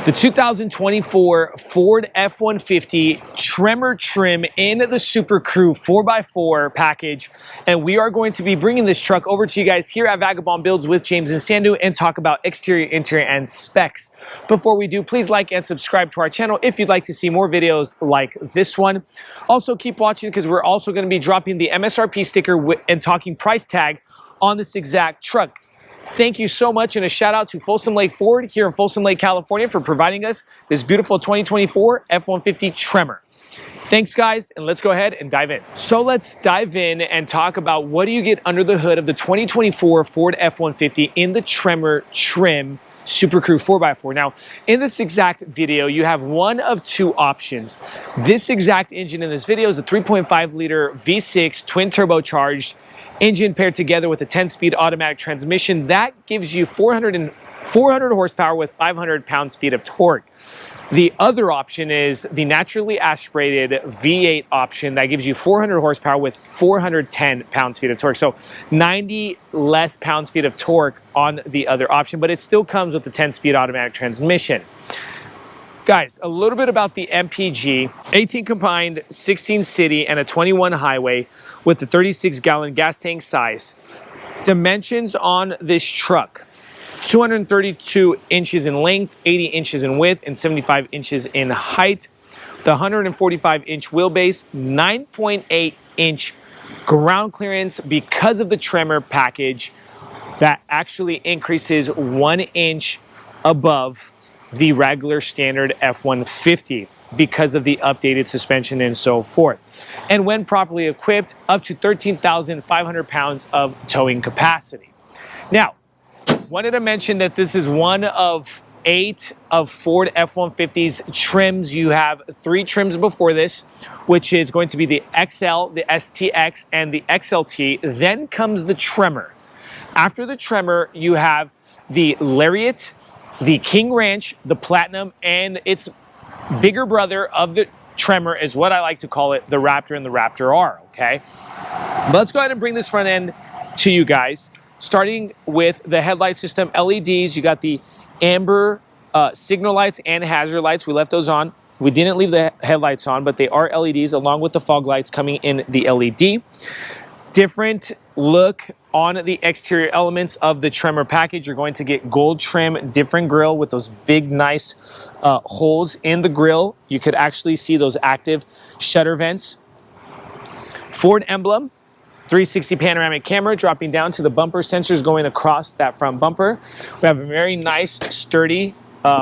The 2024 Ford F-150 Tremor trim in the Super Crew 4x4 package. And we are going to be bringing this truck over to you guys here at Vagabond Builds with James and Sandu and talk about exterior, interior, and specs. Before we do, please like and subscribe to our channel if you'd like to see more videos like this one. Also, keep watching because we're also going to be dropping the MSRP sticker and talking price tag on this exact truck. Thank you so much, and a shout out to Folsom Lake Ford here in Folsom Lake, California for providing us this beautiful 2024 F-150 Tremor. Thanks guys, and let's go ahead and dive in. So let's dive in and talk about what do you get under the hood of the 2024 Ford F-150 in the Tremor trim Super Crew 4x4. Now, in this exact video, you have one of two options. This exact engine in this video is a 3.5 liter V6 twin turbocharged engine paired together with a 10-speed automatic transmission. That gives you 400 horsepower with 500 pounds-feet of torque. The other option is the naturally aspirated V8 option that gives you 400 horsepower with 410 pounds-feet of torque. So 90 less pounds-feet of torque on the other option, but it still comes with the 10-speed automatic transmission. Guys, a little bit about the MPG. 18 combined, 16 city, and a 21 highway with the 36-gallon gas tank size. Dimensions on this truck: 232 inches in length, 80 inches in width, and 75 inches in height. The 145-inch wheelbase, 9.8-inch ground clearance because of the Tremor package. That actually increases 1 inch above the regular standard F-150 because of the updated suspension and so forth. And when properly equipped, up to 13,500 pounds of towing capacity. Now, wanted to mention that this is one of 8 of Ford F-150's trims. You have 3 trims before this, which is going to be the XL, the STX, and the XLT. Then comes the Tremor. After the Tremor, you have the Lariat, the King Ranch, the Platinum, and its bigger brother of the Tremor is what I like to call it, the Raptor and the Raptor R, okay? But let's go ahead and bring this front end to you guys. Starting with the headlight system, LEDs, you got the amber signal lights and hazard lights. We left those on. We didn't leave the headlights on, but they are LEDs along with the fog lights coming in the LED. Different look on the exterior elements of the Tremor package. You're going to get gold trim, different grille with those big, nice holes in the grille. You could actually see those active shutter vents. Ford emblem, 360 panoramic camera dropping down to the bumper sensors going across that front bumper. We have a very nice, sturdy,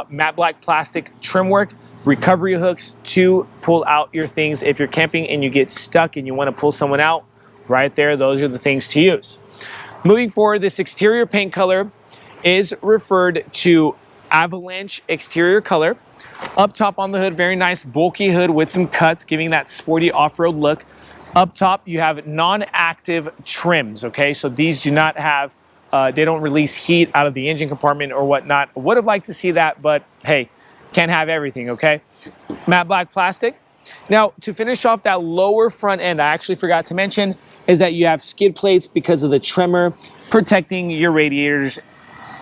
matte black plastic trim work, recovery hooks to pull out your things if you're camping and you get stuck and you want to pull someone out. Right there, those are the things to use. Moving forward, this exterior paint color is referred to Avalanche exterior color. Up top on the hood, very nice bulky hood with some cuts, giving that sporty off-road look. Up top, you have non-active trims, okay? So these do not have, they don't release heat out of the engine compartment or whatnot. Would have liked to see that, but hey, can't have everything, okay? Matte black plastic. Now, to finish off that lower front end, I actually forgot to mention, is that you have skid plates because of the Tremor protecting your radiators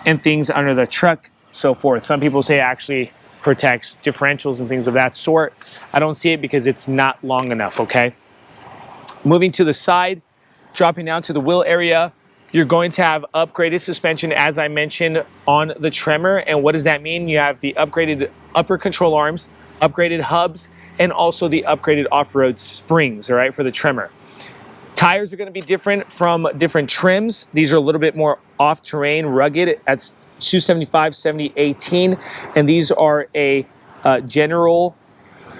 and things under the truck, so forth. Some people say it actually protects differentials and things of that sort. I don't see it because it's not long enough, okay? Moving to the side, dropping down to the wheel area, you're going to have upgraded suspension, as I mentioned, on the Tremor. And what does that mean? You have the upgraded upper control arms, upgraded hubs, and also the upgraded off-road springs, all right, for the Tremor. Tires are going to be different from different trims. These are a little bit more off-terrain, rugged. That's 275, 70, 18. And these are a general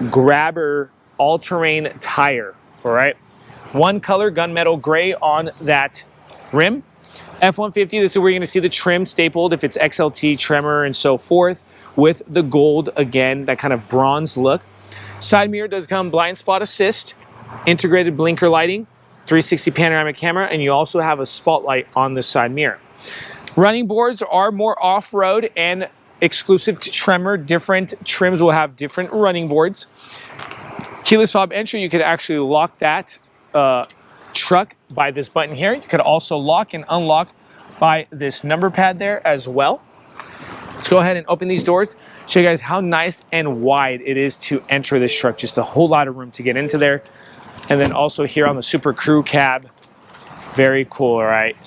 grabber all-terrain tire, all right? One color, gunmetal gray on that rim. F-150, this is where you're going to see the trim stapled if it's XLT, Tremor, and so forth, with the gold, again, that kind of bronze look. Side mirror does come blind spot assist, integrated blinker lighting, 360 panoramic camera, and you also have a spotlight on the side mirror. Running boards are more off-road and exclusive to Tremor. Different trims will have different running boards. Keyless fob entry, you could actually lock that truck by this button here. You could also lock and unlock by this number pad there as well. Let's go ahead and open these doors, show you guys how nice and wide it is to enter this truck. Just a whole lot of room to get into there. And then also here on the Super Crew cab, very cool, all right?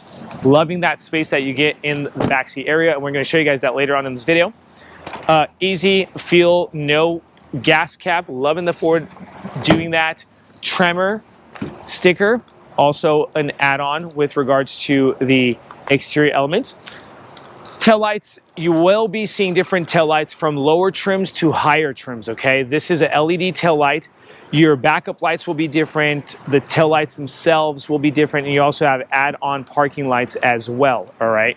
Loving that space that you get in the backseat area, and we're gonna show you guys that later on in this video. Easy feel, no gas cap, loving the Ford doing that. Tremor sticker, also an add-on with regards to the exterior elements. Tail lights, you will be seeing different tail lights from lower trims to higher trims, okay? This is a LED tail light. Your backup lights will be different. The tail lights themselves will be different. And you also have add-on parking lights as well, all right?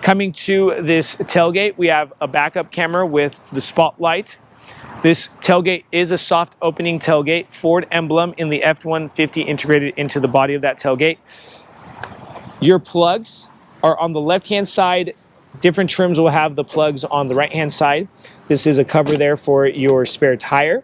Coming to this tailgate, we have a backup camera with the spotlight. This tailgate is a soft opening tailgate. Ford emblem in the F-150 integrated into the body of that tailgate. Your plugs are on the left-hand side. Different trims will have the plugs on the right-hand side. This is a cover there for your spare tire.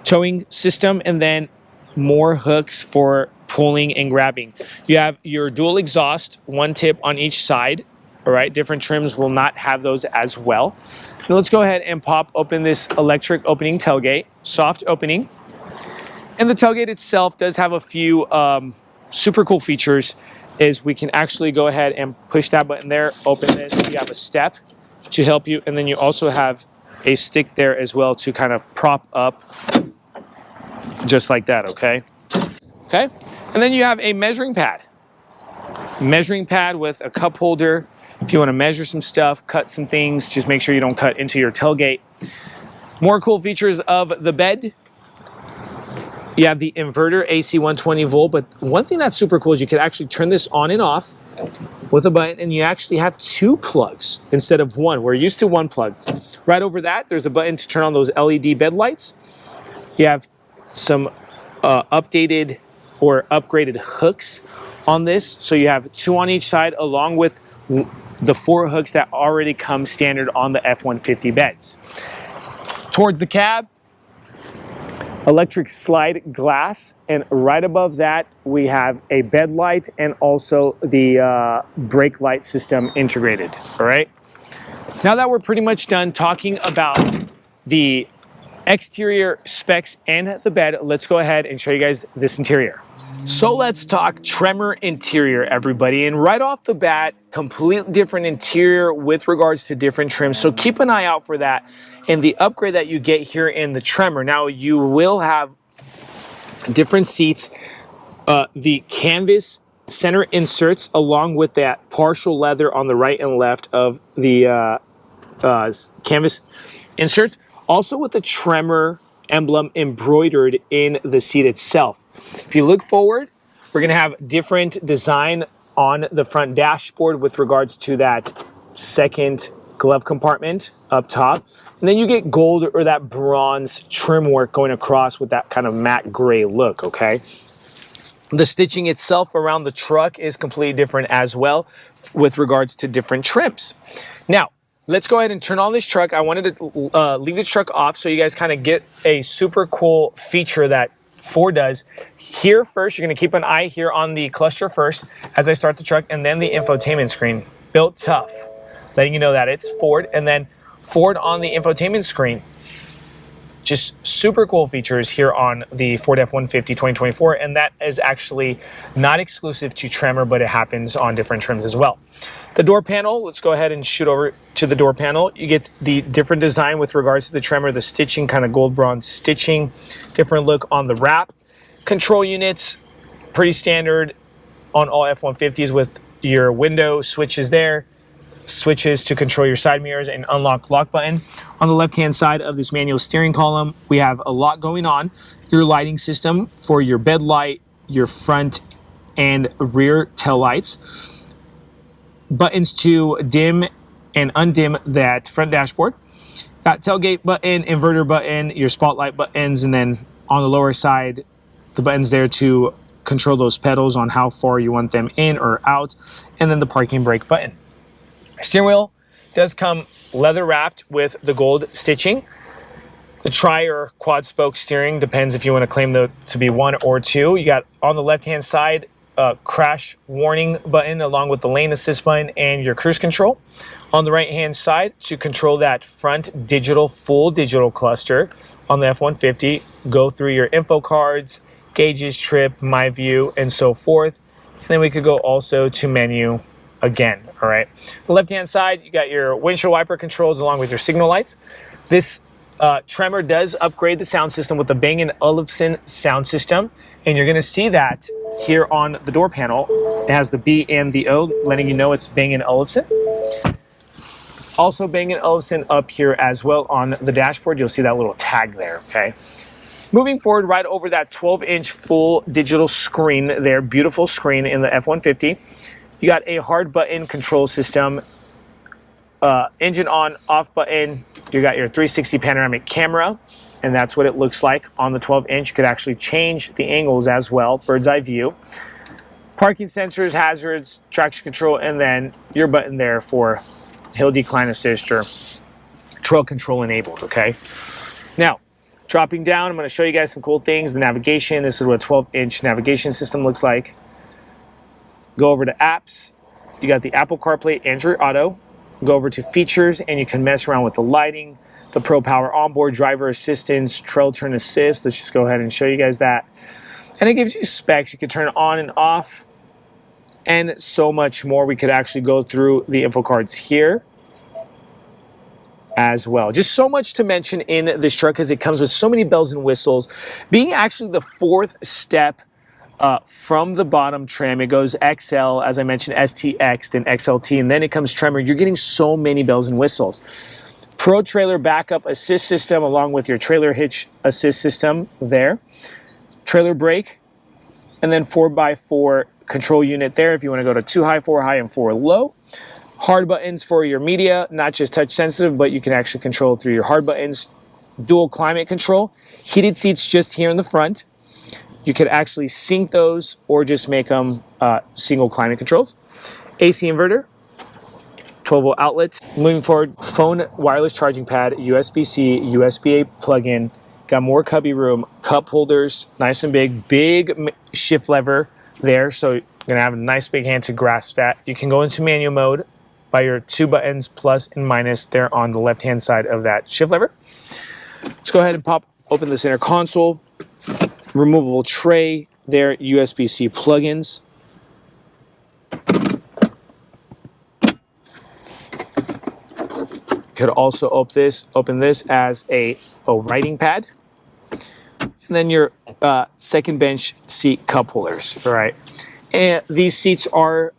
Towing system, and then more hooks for pulling and grabbing. You have your dual exhaust, one tip on each side. All right, different trims will not have those as well. Now let's go ahead and pop open this electric opening tailgate, soft opening. And the tailgate itself does have a few super cool features. Is we can actually go ahead and push that button there, open this. You have a step to help you, and then you also have a stick there as well to kind of prop up, just like that, okay? Okay, and then you have a measuring pad. Measuring pad with a cup holder. If you want to measure some stuff, cut some things, just make sure you don't cut into your tailgate. More cool features of the bed. You have the inverter, AC 120 volt, but one thing that's super cool is you can actually turn this on and off with a button, and you actually have two plugs instead of one. We're used to one plug. Right over that, there's a button to turn on those LED bed lights. You have some updated or upgraded hooks on this. So you have two on each side, along with the 4 hooks that already come standard on the F-150 beds. Towards the cab, electric slide glass, and right above that we have a bed light and also the brake light system integrated. All right, now that we're pretty much done talking about the exterior specs and the bed, let's go ahead and show you guys this interior. So let's talk Tremor interior, everybody. And right off the bat, completely different interior with regards to different trims. So keep an eye out for that and the upgrade that you get here in the Tremor. Now you will have different seats, the canvas center inserts, along with that partial leather on the right and left of the canvas inserts. Also with the Tremor emblem embroidered in the seat itself. If you look forward, we're going to have different design on the front dashboard with regards to that second glove compartment up top. And then you get gold or that bronze trim work going across with that kind of matte gray look, okay? The stitching itself around the truck is completely different as well with regards to different trims. Now, let's go ahead and turn on this truck. I wanted to leave this truck off so you guys kind of get a super cool feature that Ford does. Here first, you're going to keep an eye here on the cluster first as I start the truck, and then the infotainment screen. Built tough, letting you know that it's Ford, and then Ford on the infotainment screen. Just super cool features here on the Ford F-150 2024, and that is actually not exclusive to Tremor, but it happens on different trims as well. The door panel, let's go ahead and shoot over to the door panel. You get the different design with regards to the Tremor, the stitching, kind of gold bronze stitching, different look on the wrap. Control units, pretty standard on all F-150s with your window switches there. Switches to control your side mirrors and unlock lock button. On the left-hand side of this manual steering column, we have a lot going on. Your lighting system for your bed light, your front and rear tail lights. Buttons to dim and undim that front dashboard. Got tailgate button, inverter button, your spotlight buttons, and then on the lower side, the buttons there to control those pedals on how far you want them in or out, and then the parking brake button. Steering wheel does come leather wrapped with the gold stitching. The tri or quad spoke steering depends if you want to claim to be one or two. You got on the left hand side crash warning button along with the lane assist button and your cruise control. On the right hand side, to control that front full digital cluster on the F-150, go through your info cards, gauges, trip, my view, and so forth. And then we could go also to menu again. All right. The left hand side, you got your windshield wiper controls along with your signal lights. This Tremor does upgrade the sound system with the Bang & Olufsen sound system, and you're going to see that here on the door panel. It has the B and the O, letting you know it's Bang & Olufsen. Also Bang & Olufsen up here as well on the dashboard. You'll see that little tag there, okay? Moving forward, right over that 12-inch full digital screen there, beautiful screen in the F-150. You got a hard button control system, engine on, off button. You got your 360 panoramic camera, and that's what it looks like on the 12-inch. You could actually change the angles as well, bird's eye view. Parking sensors, hazards, traction control, and then your button there for hill decline assist or trail control enabled, okay? Now, dropping down, I'm going to show you guys some cool things. The navigation, this is what a 12-inch navigation system looks like. Go over to apps. You got the Apple CarPlay, Android Auto. Go over to features, and you can mess around with the lighting, the Pro Power onboard driver assistance, trail turn assist. Let's just go ahead and show you guys that. And it gives you specs. You can turn it on and off, and so much more. We could actually go through the info cards here as well. Just so much to mention in this truck because it comes with so many bells and whistles. Being actually the fourth step from the bottom trim, it goes XL, as I mentioned, STX, then XLT, and then it comes Tremor. You're getting so many bells and whistles. Pro Trailer Backup Assist System along with your Trailer Hitch Assist System there. Trailer Brake, and then 4x4 control unit there if you want to go to 2 high, 4 high, and 4 low. Hard buttons for your media, not just touch sensitive, but you can actually control through your hard buttons. Dual climate control. Heated seats just here in the front. You could actually sync those or just make them single climate controls. AC inverter, 12-volt outlet. Moving forward, phone wireless charging pad, USB-C, USB-A plug-in. Got more cubby room, cup holders, nice and big shift lever there. So you're gonna have a nice big hand to grasp that. You can go into manual mode by your 2 buttons, plus and minus there on the left-hand side of that shift lever. Let's go ahead and open the center console. Removable tray there, USB-C plugins. Could also open this as a writing pad. And then your second bench seat cup holders, all right? And these seats are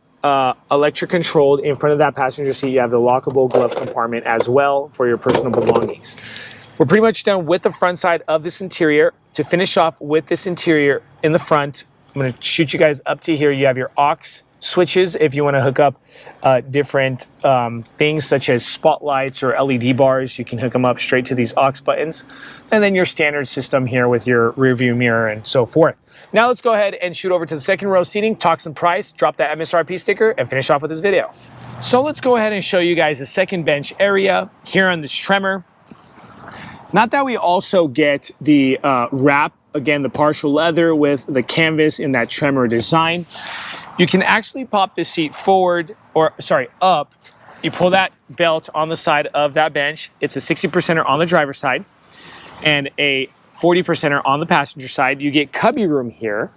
electric controlled. In front of that passenger seat, you have the lockable glove compartment as well for your personal belongings. We're pretty much done with the front side of this interior. To finish off with this interior in the front, I'm going to shoot you guys up to here. You have your aux switches if you want to hook up different things such as spotlights or LED bars. You can hook them up straight to these aux buttons. And then your standard system here with your rear view mirror and so forth. Now let's go ahead and shoot over to the second row seating, talk some price, drop that MSRP sticker, and finish off with this video. So let's go ahead and show you guys the second bench area here on this Tremor. Not that we also get the wrap, again, the partial leather with the canvas in that Tremor design. You can actually pop this seat up. You pull that belt on the side of that bench. It's a 60%er on the driver's side and a 40%er on the passenger side. You get cubby room here,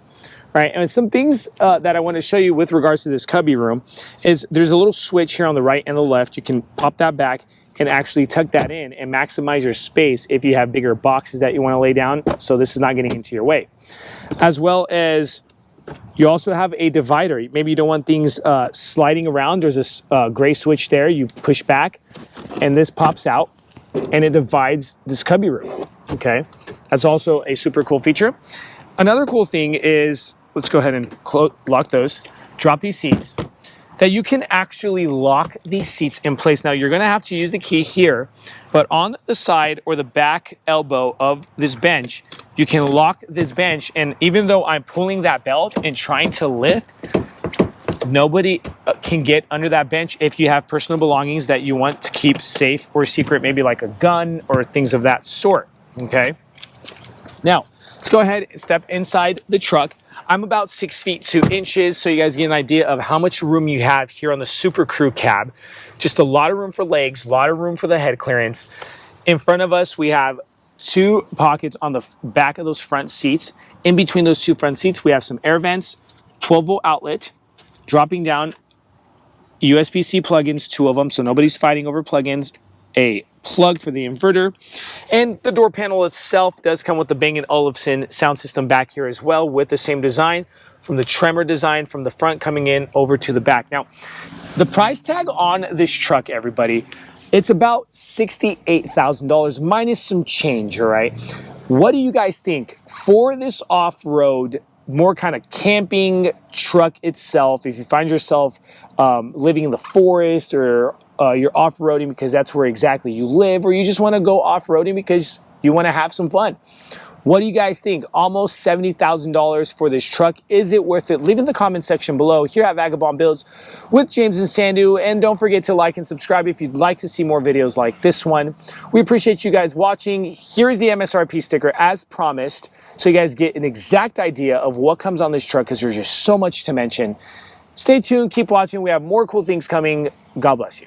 right? And some things that I want to show you with regards to this cubby room is there's a little switch here on the right and the left. You can pop that back and actually tuck that in and maximize your space if you have bigger boxes that you want to lay down, so this is not getting into your way. As well as you also have a divider. Maybe you don't want things sliding around. There's a gray switch there. You push back and this pops out and it divides this cubby room, okay? That's also a super cool feature. Another cool thing is, let's go ahead and lock those, drop these seats, that you can actually lock these seats in place. Now you're gonna have to use the key here, but on the side or the back elbow of this bench, you can lock this bench, and even though I'm pulling that belt and trying to lift, nobody can get under that bench if you have personal belongings that you want to keep safe or secret, maybe like a gun or things of that sort, okay? Now, let's go ahead and step inside the truck. I'm about 6 feet 2 inches, so you guys get an idea of how much room you have here on the Super Crew cab. Just a lot of room for legs, a lot of room for the head clearance. In front of us, we have 2 pockets on the back of those front seats. In between those 2 front seats, we have some air vents, 12-volt outlet, dropping down USB-C plugins, 2 of them, so nobody's fighting over plugins, a plug for the inverter, and the door panel itself does come with the Bang & Olufsen sound system back here as well, with the same design from the Tremor design from the front coming in over to the back. Now, the price tag on this truck, everybody, it's about $68,000 minus some change, all right? What do you guys think for this off-road, more kind of camping truck itself? If you find yourself living in the forest, or you're off-roading because that's where exactly you live, or you just want to go off-roading because you want to have some fun. What do you guys think? Almost $70,000 for this truck. Is it worth it? Leave in the comment section below here at Vagabond Builds with James and Sandu. And don't forget to like and subscribe if you'd like to see more videos like this one. We appreciate you guys watching. Here's the MSRP sticker as promised, so you guys get an exact idea of what comes on this truck, because there's just so much to mention. Stay tuned, keep watching. We have more cool things coming. God bless you.